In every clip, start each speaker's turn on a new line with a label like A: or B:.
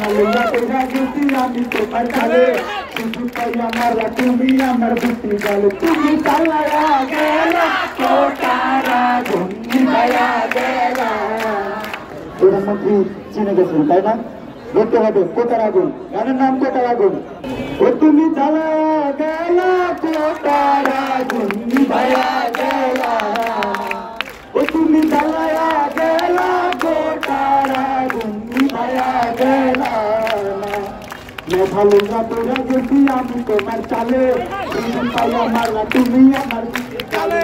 A: ভালোয়া কইরা গেছি আমি তোমার কালে শুধু পাইয়া মারলা তুমি আমার বুটি গালে তুমি চালায়া গেলা কোটারা ঘুমি ভাইয়া গেলা প্রধানমন্ত্রী চিনে গেছেন তাই না বলতে হবে কোটার আগুন গানের নাম কোটার আগুন ও তুমি চালায়া গেলা কোটারা ঘুমি ভাইয়া গেলা ও তুমি চালায়া গেলা কোটারা ঘুমি ভাইয়া গেলা ভালোয়া তোরা গেছি আমি তোমার চালে তুমি পাইয়া মারলা তুমি আমার চালে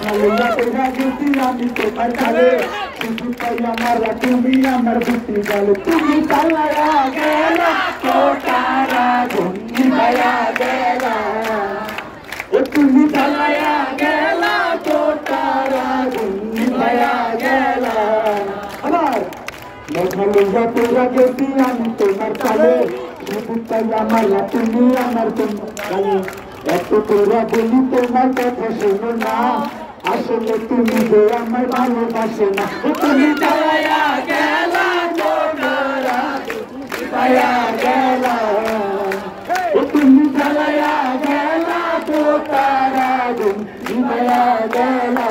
A: ভালোয়া তোরা গেছি আমি তোমার চালে তুমি পাইয়া মারলা তুমি আমার বুটি গালে তুমি চালায়া গেলা কোটারা ঘুমি ভাইয়া গেলা ও তুমি চালায়া গেলা কোটারা ঘুমি ভাইয়া গেলা আবার ভালোয়া তোরা গেছি আমি তোমার চালে শুধু পাইয়া মারলা তুমি আমার গালে এত তোরা বলি তোমার কথা শোনো না আসলে তুমি যে আমার ভালোবাসো না তুমি চালায়া গেলা কোটারা পাইয়া গেলা তুমি চালায়া গেলা কোটারা পাইয়া গেলা